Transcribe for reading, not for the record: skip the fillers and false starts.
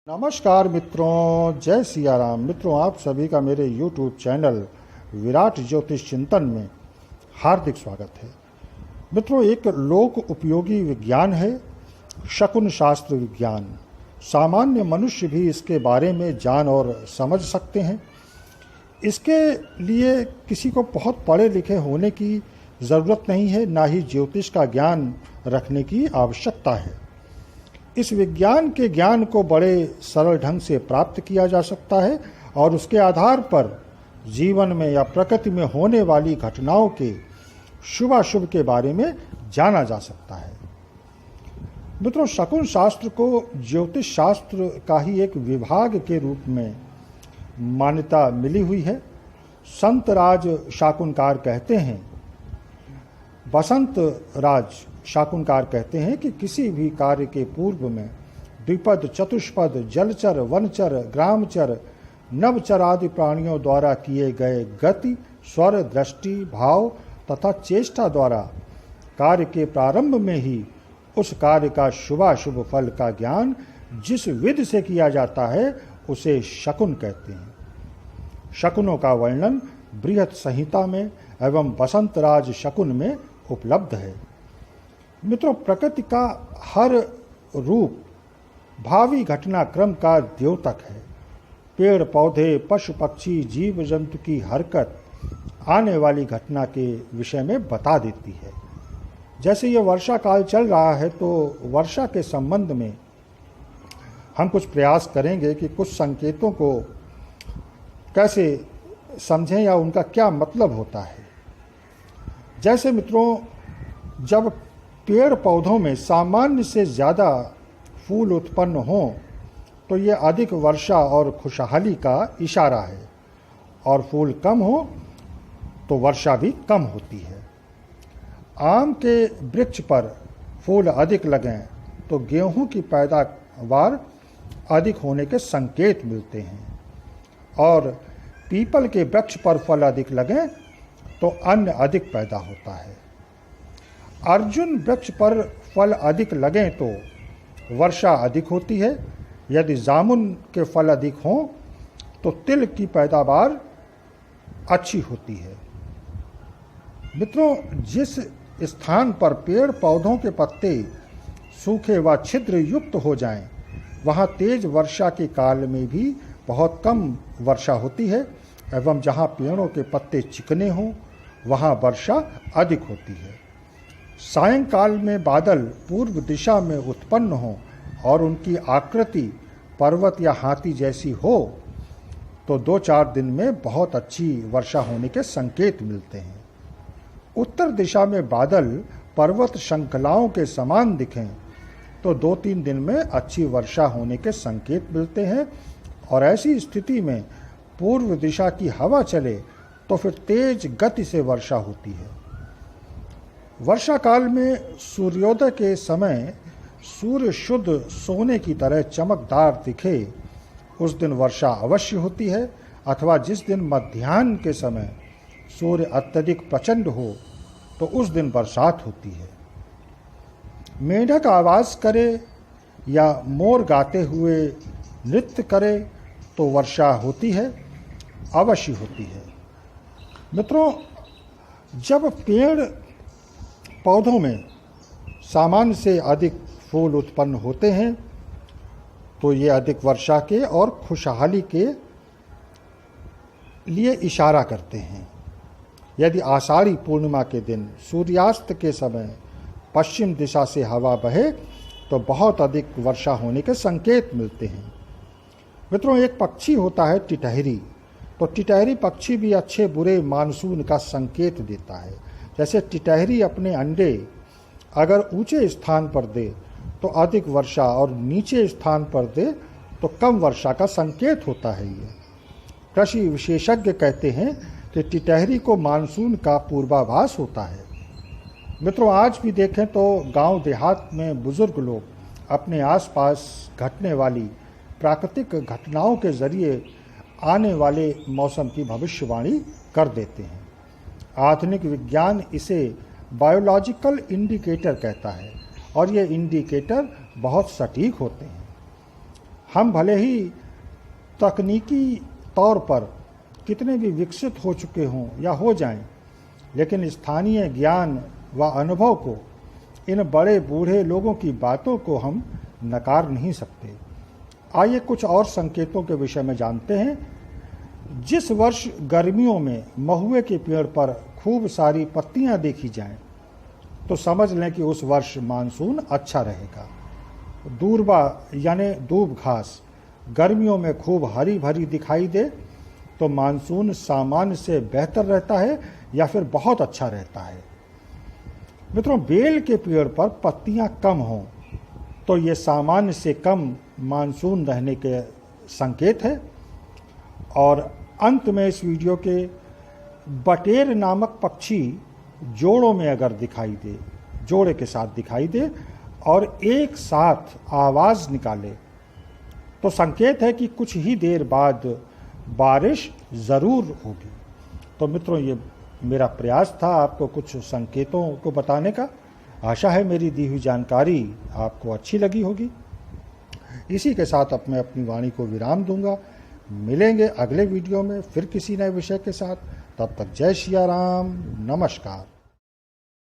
नमस्कार मित्रों, जय सिया राम। मित्रों, आप सभी का मेरे YouTube चैनल विराट ज्योतिष चिंतन में हार्दिक स्वागत है। मित्रों, एक लोक उपयोगी विज्ञान है शकुन शास्त्र विज्ञान। सामान्य मनुष्य भी इसके बारे में जान और समझ सकते हैं। इसके लिए किसी को बहुत पढ़े लिखे होने की ज़रूरत नहीं है, ना ही ज्योतिष का ज्ञान रखने की आवश्यकता है। इस विज्ञान के ज्ञान को बड़े सरल ढंग से प्राप्त किया जा सकता है और उसके आधार पर जीवन में या प्रकृति में होने वाली घटनाओं के शुभाशुभ के बारे में जाना जा सकता है। मित्रों, शकुन शास्त्र को ज्योतिष शास्त्र का ही एक विभाग के रूप में मान्यता मिली हुई है। संत राज शाकुनकार कहते हैं, बसंत राज शाकुनकार कहते हैं कि किसी भी कार्य के पूर्व में द्विपद, चतुष्पद, जलचर, वनचर, ग्रामचर, नवचर आदि प्राणियों द्वारा किए गए गति, स्वर, दृष्टि, भाव तथा चेष्टा द्वारा कार्य के प्रारंभ में ही उस कार्य का शुभाशुभ फल का ज्ञान जिस विधि से किया जाता है उसे शकुन कहते हैं। शकुनों का वर्णन बृहत संहिता में एवं बसंत राज शकुन में उपलब्ध है। मित्रों, प्रकृति का हर रूप भावी घटनाक्रम का द्योतक है। पेड़ पौधे, पशु पक्षी, जीव जंतु की हरकत आने वाली घटना के विषय में बता देती है। जैसे ये वर्षा काल चल रहा है तो वर्षा के संबंध में हम कुछ प्रयास करेंगे कि कुछ संकेतों को कैसे समझें या उनका क्या मतलब होता है। जैसे मित्रों, जब पेड़ पौधों में सामान्य से ज़्यादा फूल उत्पन्न हों तो ये अधिक वर्षा और खुशहाली का इशारा है, और फूल कम हो तो वर्षा भी कम होती है। आम के वृक्ष पर फूल अधिक लगें तो गेहूं की पैदावार अधिक होने के संकेत मिलते हैं, और पीपल के वृक्ष पर फल अधिक लगें तो अन्न अधिक पैदा होता है। अर्जुन वृक्ष पर फल अधिक लगें तो वर्षा अधिक होती है। यदि जामुन के फल अधिक हों तो तिल की पैदावार अच्छी होती है। मित्रों, जिस स्थान पर पेड़ पौधों के पत्ते सूखे व छिद्र युक्त हो जाएं, वहाँ तेज वर्षा के काल में भी बहुत कम वर्षा होती है, एवं जहाँ पेड़ों के पत्ते चिकने हों वहाँ वर्षा अधिक होती है। सायंकाल में बादल पूर्व दिशा में उत्पन्न हों और उनकी आकृति पर्वत या हाथी जैसी हो तो 2-4 दिन में बहुत अच्छी वर्षा होने के संकेत मिलते हैं। उत्तर दिशा में बादल पर्वत श्रृंखलाओं के समान दिखें तो 2-3 दिन में अच्छी वर्षा होने के संकेत मिलते हैं, और ऐसी स्थिति में पूर्व दिशा की हवा चले तो फिर तेज गति से वर्षा होती है। वर्षा काल में सूर्योदय के समय सूर्य शुद्ध सोने की तरह चमकदार दिखे उस दिन वर्षा अवश्य होती है, अथवा जिस दिन मध्याह्न के समय सूर्य अत्यधिक प्रचंड हो तो उस दिन बरसात होती है। मेंढक आवाज़ करे या मोर गाते हुए नृत्य करे तो वर्षा होती है, अवश्य होती है। मित्रों, जब पेड़ पौधों में सामान्य से अधिक फूल उत्पन्न होते हैं तो ये अधिक वर्षा के और खुशहाली के लिए इशारा करते हैं। यदि आषाढ़ी पूर्णिमा के दिन सूर्यास्त के समय पश्चिम दिशा से हवा बहे तो बहुत अधिक वर्षा होने के संकेत मिलते हैं। मित्रों, एक पक्षी होता है टिटहरी, तो टिटहरी पक्षी भी अच्छे बुरे मानसून का संकेत देता है। जैसे टिटहरी अपने अंडे अगर ऊंचे स्थान पर दे तो अधिक वर्षा और नीचे स्थान पर दे तो कम वर्षा का संकेत होता है। ये कृषि विशेषज्ञ कहते हैं कि टिटहरी को मानसून का पूर्वाभास होता है। मित्रों, आज भी देखें तो गांव देहात में बुजुर्ग लोग अपने आसपास घटने वाली प्राकृतिक घटनाओं के जरिए आने वाले मौसम की भविष्यवाणी कर देते हैं। आधुनिक विज्ञान इसे बायोलॉजिकल इंडिकेटर कहता है, और ये इंडिकेटर बहुत सटीक होते हैं। हम भले ही तकनीकी तौर पर कितने भी विकसित हो चुके हों या हो जाएं, लेकिन स्थानीय ज्ञान व अनुभव को, इन बड़े बूढ़े लोगों की बातों को हम नकार नहीं सकते। आइए कुछ और संकेतों के विषय में जानते हैं। जिस वर्ष गर्मियों में महुए के पेड़ पर खूब सारी पत्तियां देखी जाएं, तो समझ लें कि उस वर्ष मानसून अच्छा रहेगा। दूरबा यानी दूब घास गर्मियों में खूब हरी भरी दिखाई दे, तो मानसून सामान्य से बेहतर रहता है या फिर बहुत अच्छा रहता है। मित्रों, बेल के पेड़ पर पत्तियां कम हों, तो ये सामान्य से कम मानसून रहने के संकेत है। और अंत में इस वीडियो के बटेर नामक पक्षी जोड़ों में अगर दिखाई दे, जोड़े के साथ दिखाई दे और एक साथ आवाज़ निकाले, तो संकेत है कि कुछ ही देर बाद बारिश ज़रूर होगी। तो मित्रों, ये मेरा प्रयास था आपको कुछ संकेतों को बताने का। आशा है मेरी दी हुई जानकारी आपको अच्छी लगी होगी। इसी के साथ अब मैं अपनी वाणी को विराम दूंगा। मिलेंगे अगले वीडियो में फिर किसी नए विषय के साथ। तब तक जय सिया राम, नमस्कार।